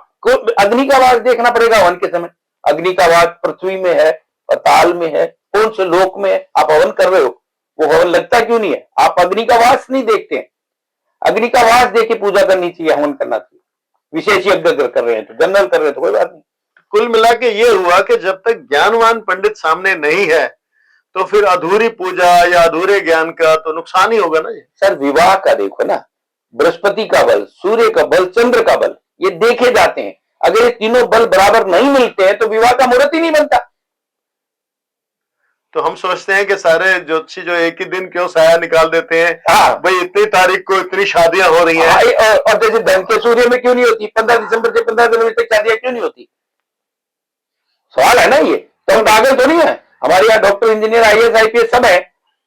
अग्नि का वास देखना पड़ेगा हवन के समय, अग्नि का वास पृथ्वी में है, पाताल में है, कौन से लोक में है, आप हवन कर रहे हो, वो हवन लगता क्यों नहीं है, आप अग्नि का वास नहीं देखते हैं। अग्नि का वास देख के पूजा करनी चाहिए, हवन करना चाहिए। विशेष यज्ञ कर रहे हैं तो, जनरल कर रहे हैं तो कोई बात नहीं। कुल मिला के ये हुआ कि जब तक ज्ञानवान पंडित सामने नहीं है तो फिर अधूरी पूजा या अधूरे ज्ञान का तो नुकसान ही होगा ना। सर विवाह का देखो ना, बृहस्पति का बल, सूर्य का बल, चंद्र का बल, ये देखे जाते हैं। अगर ये तीनों बल बराबर नहीं मिलते हैं तो विवाह का मुहूर्त ही नहीं बनता। तो हम सोचते हैं कि सारे ज्योतिषी जो एक ही दिन क्यों साया निकाल देते हैं, हाँ, भाई इतनी तारीख को इतनी शादियां हो रही हैं। और जैसे धन के सूर्य में क्यों नहीं होती, 15 दिसंबर से 15 जनवरी तक शादियां क्यों नहीं होती, सवाल है ना ये। तो हम पागल तो नहीं है, हमारे यहाँ डॉक्टर, इंजीनियर, IAS IPS सब है,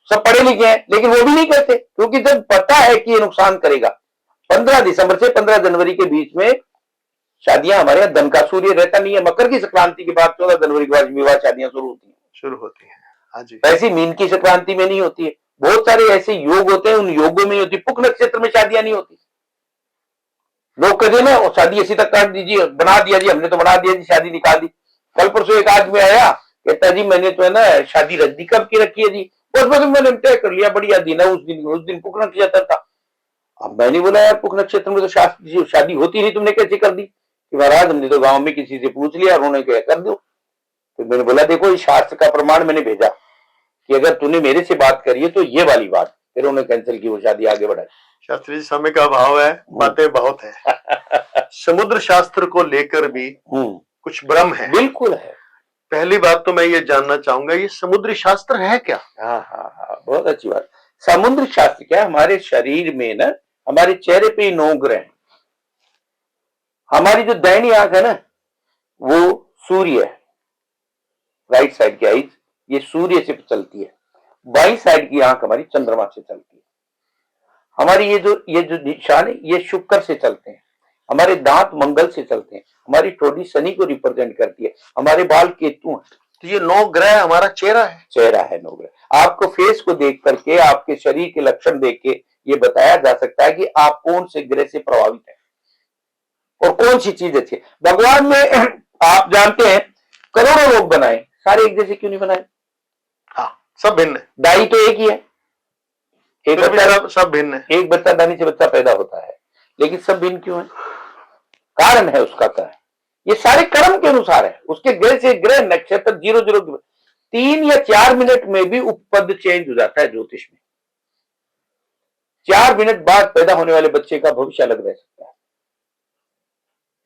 सब पढ़े लिखे हैं, लेकिन वो भी नहीं करते, क्योंकि जब पता है कि ये नुकसान करेगा। 15 दिसंबर से 15 जनवरी के बीच में शादियां, हमारे यहाँ धन का सूर्य रहता नहीं है, मकर की संक्रांति के बाद 14 जनवरी के बाद विवाह शादियां शुरू होती हैं। हाँ जी, ऐसी मीन की संक्रांति में नहीं होती है। बहुत सारे ऐसे योग होते हैं, उन योगों में होती, पुक नक्षत्र में शादियां नहीं होती। लोग कहते हैं ना, शादी ऐसी तक काट दीजिए, बना दिया जी, हमने तो बना दिया जी, शादी निकाल दी। कल परसों एक आदमी आया, कहता जी मैंने तो है ना शादी रद्दी कब की रखी है जी, बस मैंने तय कर लिया, बढ़िया दिन है, उस दिन पुक नक्षत्र था। अब मैंने बोला यार, पुक नक्षत्र में तो शादी होती नहीं, तुमने कैसे कर दी? कि महाराज हमने तो गांव में किसी से पूछ लिया, उन्होंने कहा कर दो। तो मैंने बोला देखो, इस शास्त्र का प्रमाण मैंने भेजा कि अगर तूने मेरे से बात करी है तो ये वाली बात, फिर उन्होंने कैंसिल की, वो शादी आगे बढ़ाई। शास्त्री जी, समय का अभाव है, बातें बहुत है। समुद्र शास्त्र को लेकर भी कुछ भ्रम है। बिल्कुल है। पहली बात तो मैं ये जानना चाहूंगा, ये समुद्री शास्त्र है क्या? हाँ, बहुत अच्छी बात। समुद्र शास्त्र क्या, हमारे शरीर में ना, हमारे चेहरे पे 9 ग्रह हैं। हमारी जो दाहिनी आंख है ना, वो सूर्य है, राइट साइड की आईज ये सूर्य से चलती है, बाई साइड की आंख हमारी चंद्रमा से चलती है। हमारी ये जो निशान है, ये शुक्र से चलते हैं। हमारे दांत मंगल से चलते हैं। हमारी ठोड़ी शनि को रिप्रेजेंट करती है। हमारे बाल केतु हैं। तो ये 9 ग्रह हमारा चेहरा है 9 ग्रह। आपको फेस को देख करके, आपके शरीर के लक्षण देख के ये बताया जा सकता है कि आप कौन से ग्रह से प्रभावित हैं और कौन सी चीज अच्छी है। भगवान ने आप जानते हैं करोड़ों लोग बनाए, सारे एक जैसे क्यों नहीं बनाए? हाँ, सब भिन्न। दाई तो एक ही है, एक फिर भी बच्चा सब भिन्न है। एक बच्चादानी से बच्चा पैदा होता है, लेकिन सब भिन्न क्यों है? कारण है उसका क्या है? ये सारे कर्म के अनुसार है। उसके ग्रह से ग्रह नक्षत्र 3 या 4 मिनट में भी उपपद चेंज हो जाता है ज्योतिष में। 4 मिनट बाद पैदा होने वाले बच्चे का भविष्य अलग रह सकता है,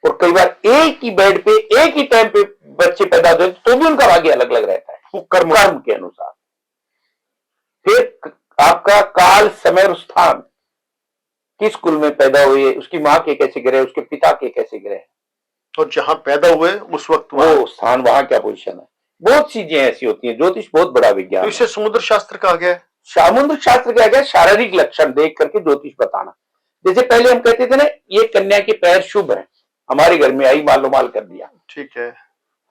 और कई बार एक ही बेड पे एक ही टाइम पे बच्चे पैदा होते हैं तो भी उनका भाग्य अलग अलग रहता है, वो कर्म के अनुसार। फिर आपका काल, समय और स्थान, किस कुल में पैदा हुए, उसकी मां के कैसे ग्रह, उसके पिता के कैसे ग्रह, और जहां पैदा हुए उस वक्त वो स्थान, वहां क्या पोजीशन है, बहुत चीजें ऐसी होती हैं। ज्योतिष बहुत बड़ा विज्ञान तो इसे समुद्र शास्त्र कहा गया है। समुद्र शास्त्र क्या गया? शारीरिक लक्षण देख करके ज्योतिष बताना। जैसे पहले हम कहते थे ना, ये कन्या के पैर शुभ है, हमारे घर में आई मालो माल कर दिया, ठीक है।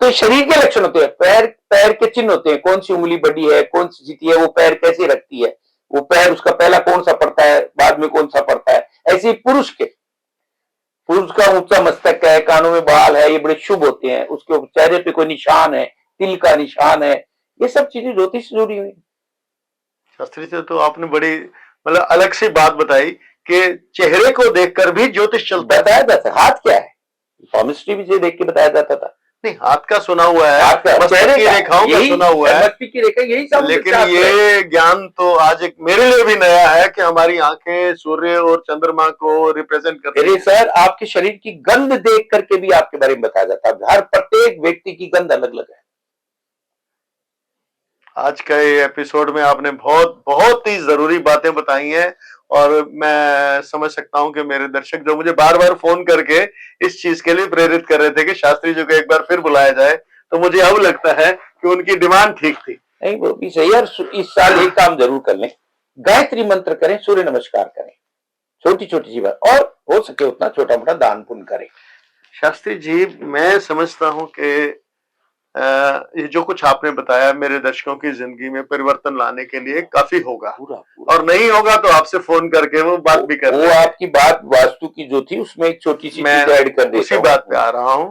तो शरीर के लक्षण होते हैं, पैर पैर के चिन्ह होते हैं, कौन सी उंगली बड़ी है, कौन सी जीती है, वो पैर कैसे रखती है, वो पैर उसका पहला कौन सा पड़ता है, बाद में कौन सा पड़ता है। ऐसे ही पुरुष का ऊंचा मस्तक है, कानों में बाल है, ये बड़े शुभ होते हैं। उसके चेहरे पे कोई निशान है, तिल का निशान है, ये सब चीजें ज्योतिष से जुड़ी हुई। शास्त्री से तो आपने बड़ी मतलब अलग सी बात बताई कि चेहरे को देखकर भी ज्योतिष चलता है। बताया जाता है। हाथ क्या है, केमिस्ट्री भी देख के बताया जाता था। नहीं, हाथ का सुना हुआ है, हाथ का, मस्तक की रेखाओं का सुना हुआ है, मस्तक की रेखा, यही सब। लेकिन ये ज्ञान तो आज एक मेरे लिए भी नया है कि हमारी आंखें सूर्य और चंद्रमा को रिप्रेजेंट करती हैं। सर, आपके शरीर की गंध देख करके भी आपके बारे में बताया जाता है। हर प्रत्येक व्यक्ति की गंध अलग अलग है। आज का ये एपिसोड में आपने बहुत बहुत ही जरूरी बातें बताई हैं, और मैं समझ सकता हूं कि मेरे दर्शक जो मुझे बार बार फोन करके इस चीज के लिए प्रेरित कर रहे थे कि शास्त्री जी को एक बार फिर बुलाया जाए, तो मुझे अब लगता है कि उनकी डिमांड ठीक थी। नहीं, वो भी सही है। इस साल एक काम जरूर कर लें, गायत्री मंत्र करें, सूर्य नमस्कार करें, छोटी छोटी सी बात, और हो सके उतना छोटा मोटा दान पुण्य करें। शास्त्री जी, मैं समझता हूं कि ये जो कुछ आपने बताया मेरे दर्शकों की जिंदगी में परिवर्तन लाने के लिए काफी होगा, और नहीं होगा तो आपसे फोन करके वो बात भी कर, वो आपकी बात वास्तु की जो थी उसमें एक छोटी सी मैं ऐड कर देता हूं। उसी बात पे आ रहा हूं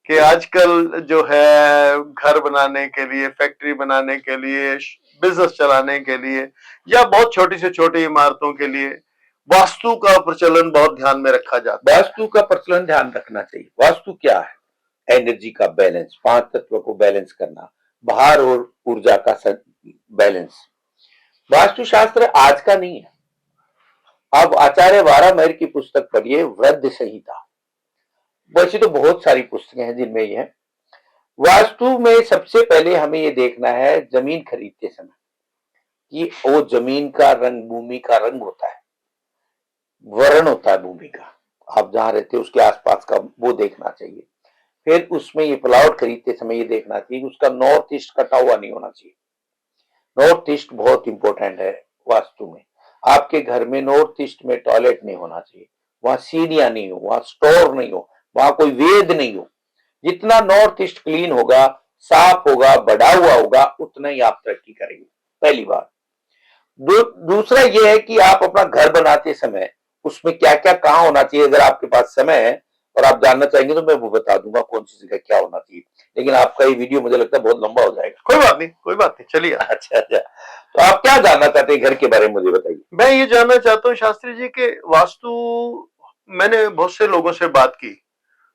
कि आजकल जो है घर बनाने के लिए, फैक्ट्री बनाने के लिए, बिजनेस चलाने के लिए, या बहुत छोटी से छोटी इमारतों के लिए वास्तु का प्रचलन बहुत ध्यान में रखा जाता है। वास्तु का प्रचलन ध्यान रखना चाहिए। वास्तु क्या है? एनर्जी का बैलेंस, 5 तत्व को बैलेंस करना, भार और ऊर्जा का बैलेंस। वास्तुशास्त्र आज का नहीं है। अब आचार्य वारामहर की पुस्तक पढ़िए, वृद्ध संहिता। वैसे तो बहुत सारी पुस्तकें हैं जिनमें ये है। वास्तु में सबसे पहले हमें ये देखना है जमीन खरीदते समय कि वो जमीन का रंग, भूमि का रंग होता है, वर्ण होता है भूमि का, आप जहां रहते हैं उसके आसपास का, वो देखना चाहिए। फिर उसमें ये प्लॉट खरीदते समय ये देखना चाहिए कि उसका नॉर्थ ईस्ट कटा हुआ नहीं होना चाहिए। नॉर्थ ईस्ट बहुत इंपॉर्टेंट है वास्तु में। आपके घर में नॉर्थ ईस्ट में टॉयलेट नहीं होना चाहिए, वहां सीढ़ियां नहीं हो, वहां स्टोर नहीं हो, वहां कोई वेद नहीं हो। जितना नॉर्थ ईस्ट क्लीन होगा, साफ होगा, बढ़ा हुआ होगा, उतना ही आप तरक्की करेंगे। पहली बात। दूसरा ये है कि आप अपना घर बनाते समय उसमें क्या क्या कहाँ होना चाहिए। अगर आपके पास समय है और आप जानना चाहेंगे तो मैं वो बता दूंगा कौन सी जगह क्या होना चाहिए, लेकिन आपका ये वीडियो मुझे लगता है बहुत लंबा हो जाएगा। कोई बात नहीं, कोई बात नहीं, चलिए। अच्छा, तो आप क्या जानना चाहते हैं घर के बारे में, मुझे बताइए। मैं ये जानना चाहता हूँ शास्त्री जी के वास्तु, मैंने बहुत से लोगों से बात की,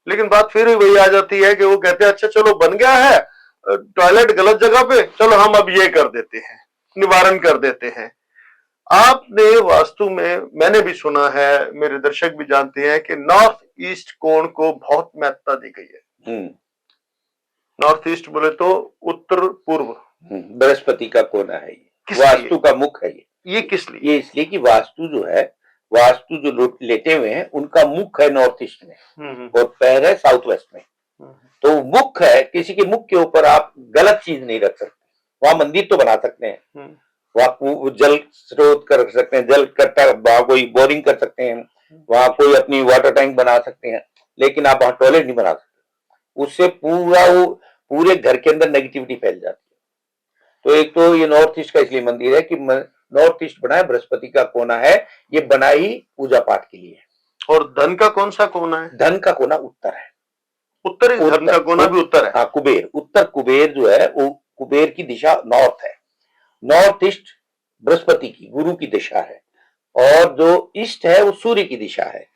लेकिन बात फिर वही आ जाती है कि वो कहते हैं अच्छा चलो बन गया है टॉयलेट गलत जगह पे, चलो हम अब ये कर देते हैं, निवारण कर देते हैं। आपने वास्तु में, मैंने भी सुना है, मेरे दर्शक भी जानते हैं कि नॉर्थ ईस्ट कोण को बहुत महत्वता दी गई है। नॉर्थ ईस्ट बोले तो उत्तर पूर्व, बृहस्पति का कोना है ये, वास्तु का मुख है ये किस लिए? ये इसलिए कि वास्तु जो है, वास्तु जो लेटे हुए हैं उनका मुख है नॉर्थ ईस्ट में और पैर है साउथ वेस्ट में। तो मुख है, किसी के मुख के ऊपर आप गलत चीज नहीं रख सकते। वहां मंदिर तो बना सकते हैं, वहां जल स्रोत कर सकते हैं, जल कट्टा, वहां कोई बोरिंग कर सकते हैं, वहां कोई अपनी वाटर टैंक बना सकते हैं, लेकिन आप वहां टॉयलेट नहीं बना सकते। उससे पूरे घर के अंदर नेगेटिविटी फैल जाती है। तो एक तो ये नॉर्थ ईस्ट का इसलिए मंदिर है कि नॉर्थ ईस्ट बना है, बृहस्पति का कोना है, ये बना ही पूजा पाठ के लिए। और धन का कौन सा कोना है? धन का कोना उत्तर है। उत्तर, धन का कोना भी उत्तर है। हाँ, कुबेर, उत्तर कुबेर जो है वो कुबेर की दिशा नॉर्थ है। नॉर्थ ईस्ट बृहस्पति की, गुरु की दिशा है। और जो ईस्ट है वो सूर्य की दिशा है।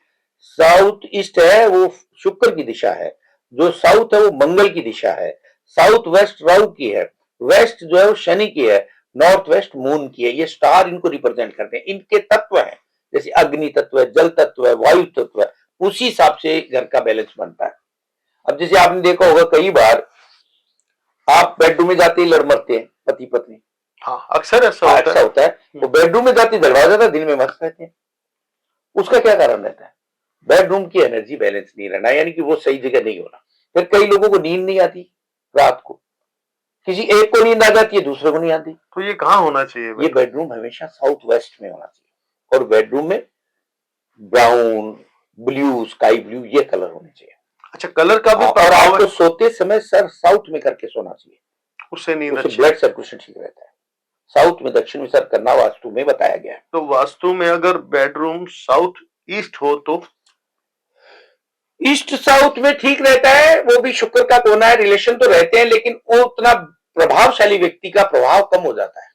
साउथ ईस्ट है वो शुक्र की दिशा है। जो साउथ है वो मंगल की दिशा है। साउथ वेस्ट राहु की है। वेस्ट जो है वो शनि की है। नॉर्थ वेस्ट मून की है। ये स्टार इनको रिप्रेजेंट करते हैं। इनके तत्व हैं, जैसे अग्नि तत्व है, जल तत्व है, वायु तत्व है, उसी हिसाब से घर का बैलेंस बनता है। अब जैसे आपने देखा होगा, कई बार आप बेडरूम में जाते ही लड़ मरते हैं पति पत्नी। हाँ, अक्सर ऐसा होता है। वो बेडरूम में जाते झगड़ा हो जाता है, दिन में मस्त रहते हैं। उसका क्या कारण रहता है? बेडरूम की एनर्जी बैलेंस नहीं रहना, यानी कि वो सही जगह नहीं होना। फिर कई लोगों को नींद नहीं आती रात को, किसी एक को नींद आ जाती है, दूसरे को नहीं आती। तो ये कहाँ होना चाहिए? ये बेडरूम हमेशा साउथ वेस्ट में होना चाहिए, और बेडरूम में ब्राउन, ब्लू, स्काई ब्लू ये कलर होने चाहिए। अच्छा, कलर का भी और प्रभाव आपको है? सोते समय सर साउथ में करके सोना चाहिए, उससे नींद उससे अच्छी। ब्लड सर्कुलेशन ठीक रहता है। साउथ में, दक्षिण में सर करना वास्तु में बताया गया है। तो वास्तु में अगर बेडरूम साउथ ईस्ट हो तो ईस्ट साउथ में ठीक रहता है, वो भी शुक्र का कोना है, रिलेशन तो रहते हैं, लेकिन वो उतना प्रभावशाली व्यक्ति का प्रभाव कम हो जाता है।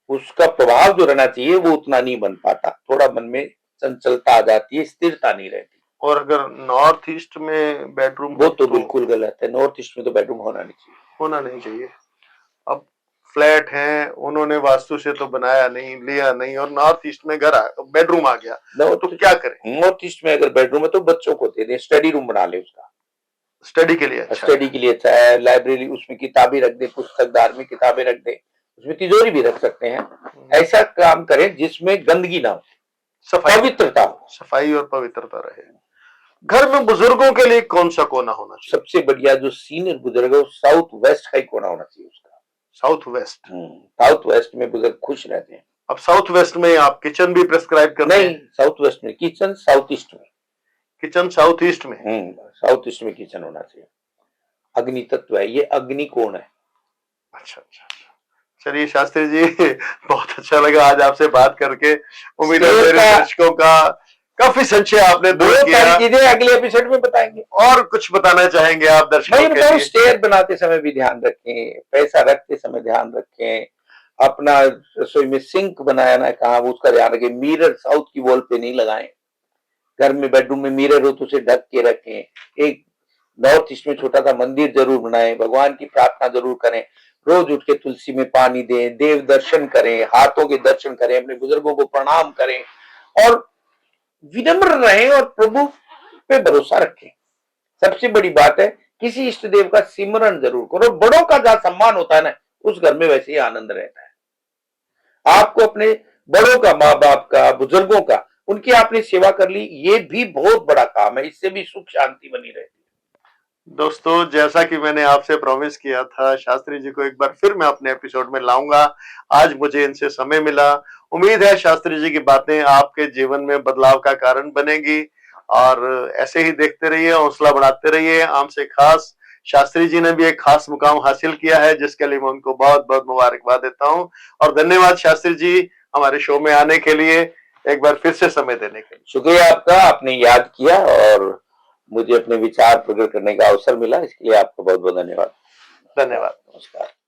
उसका प्रभाव जो रहना चाहिए वो उतना नहीं बन पाता, थोड़ा मन में चंचलता आ जाती है, स्थिरता नहीं रहती। और अगर नॉर्थ ईस्ट में बेडरूम वो तो बिल्कुल गलत है। नॉर्थ ईस्ट में तो बेडरूम होना नहीं चाहिए। होना नहीं चाहिए। अब फ्लैट है, उन्होंने वास्तु से तो बनाया नहीं, लिया नहीं, और नॉर्थ ईस्ट में घर बेडरूम आ गया, तो क्या करें? नॉर्थ ईस्ट में अगर बेडरूम है तो बच्चों को दे दे, स्टडी रूम बना ले उसका। स्टडी के लिए अच्छा स्टडी के लिए अच्छा है। लाइब्रेरी, उसमें किताबें रख दे, पुस्तक धार्मिक किताबें रख दे, उसमें तिजोरी भी रख सकते हैं। ऐसा काम करें जिसमें गंदगी ना हो, पवित्रता हो। सफाई और पवित्रता रहे। घर में बुजुर्गों के लिए कौन सा कोना होना चाहिए? सबसे बढ़िया जो सीनियर बुजुर्ग है, साउथ वेस्ट का ही कोना होना चाहिए उसका। South west. साउथ वेस्ट में बुजुर्ग खुश रहते हैं। अब साउथ वेस्ट में आप किचन भी प्रेस्क्राइब करते हैं? नहीं, साउथ वेस्ट में किचन, साउथ ईस्ट में किचन, साउथ ईस्ट में। साउथ ईस्ट में किचन होना चाहिए। अग्नि तत्व है, ये अग्नि कोण है। अच्छा अच्छा, चलिए शास्त्री जी, बहुत अच्छा लगा आज आपसे बात करके। उम्मीद है मेरे दर्शकों का काफी संशय आपने दूर किया। चीजें अगले एपिसोड में बताएंगे। और कुछ बताना चाहेंगे आप दर्शकों के लिए? स्टेयर बनाते समय भी ध्यान रखें, पैसा रखते समय ध्यान रखें, अपना रसोई में सिंक बनाना कहाँ उसका ध्यान रखें। मिरर साउथ की वॉल पे नहीं लगाएं। घर में बेडरूम में मिरर हो तो उसे ढक के रखें। एक नॉर्थ ईस्ट में छोटा सा मंदिर जरूर बनाएं, भगवान की प्रार्थना जरूर करें, रोज उठ के तुलसी में पानी दें, देव दर्शन करें, हाथों के दर्शन करें, अपने बुजुर्गों को प्रणाम करें, और विनम्र रहें और प्रभु पे भरोसा रखें। सबसे बड़ी बात है, किसी इष्ट देव का सिमरन जरूर करो। बड़ों का जहां सम्मान होता है ना, उस घर में वैसे ही आनंद रहता है। आपको अपने बड़ों का, माँ बाप का, बुजुर्गों का, उनकी आपने सेवा कर ली, ये भी बहुत बड़ा काम है। इससे भी सुख शांति बनी रहती है। दोस्तों, जैसा कि मैंने आपसे प्रॉमिस किया था, शास्त्री जी को एक बार फिर मैं अपने एपिसोड में लाऊंगा। आज मुझे इनसे समय मिला। उम्मीद है शास्त्री जी की बातें आपके जीवन में बदलाव का कारण बनेगी, और ऐसे ही देखते रहिए, हौसला बढ़ाते रहिए। हमसे खास शास्त्री जी ने भी एक खास मुकाम हासिल किया है, जिसके लिए मैं उनको बहुत बहुत मुबारकबाद देता हूँ। और धन्यवाद शास्त्री जी, हमारे शो में आने के लिए, एक बार फिर से समय देने के लिए। शुक्रिया आपका, आपने याद किया और मुझे अपने विचार प्रकट करने का अवसर मिला, इसके लिए आपका बहुत बहुत धन्यवाद। धन्यवाद। नमस्कार।